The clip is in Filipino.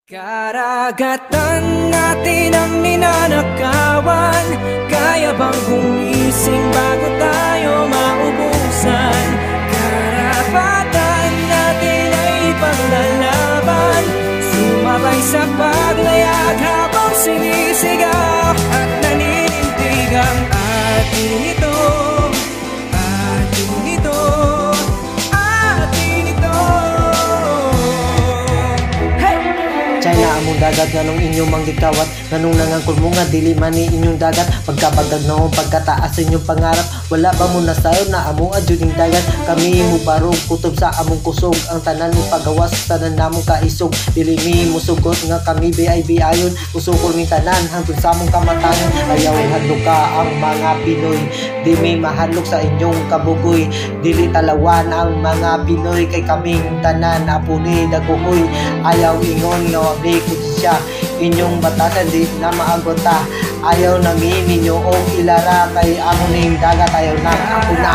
Karagatan natin ang ninanakawan. Kaya bang gumising bago tayo maubusan? Karapatan natin ay paglalaban. Sumabay sa paglayag habang sinisigaw at naninindig ang atin ito. Atin ito. Atin ito. China among dagat nganong inyong manggikawat, nganong nangangkol mo nga dili man ni inyong dagat. Pagkabagdag noong pagkataas sa inyong pangarap, wala ba mo nasayon na among adjuning dagat? Kami mo barog kutob sa among kusog, ang tanan mo pagawas tanan namong kaisog. Dili mi musugot nga kami biay-biayon, usukol mi tanan hangtod sa among kamatayon. Ayaw hadlok ka ang mga Pinoy, di mi mahadlok sa inyong kabugoy. Dili talawan ang mga Pinoy, kay kaming tanan apuni daguhoy. Ayaw ingon nga di ko siya inyong batasan, di na maagota. Ayaw nangin ninyo o ilara, kay amo ning dagat ayaw na ako na.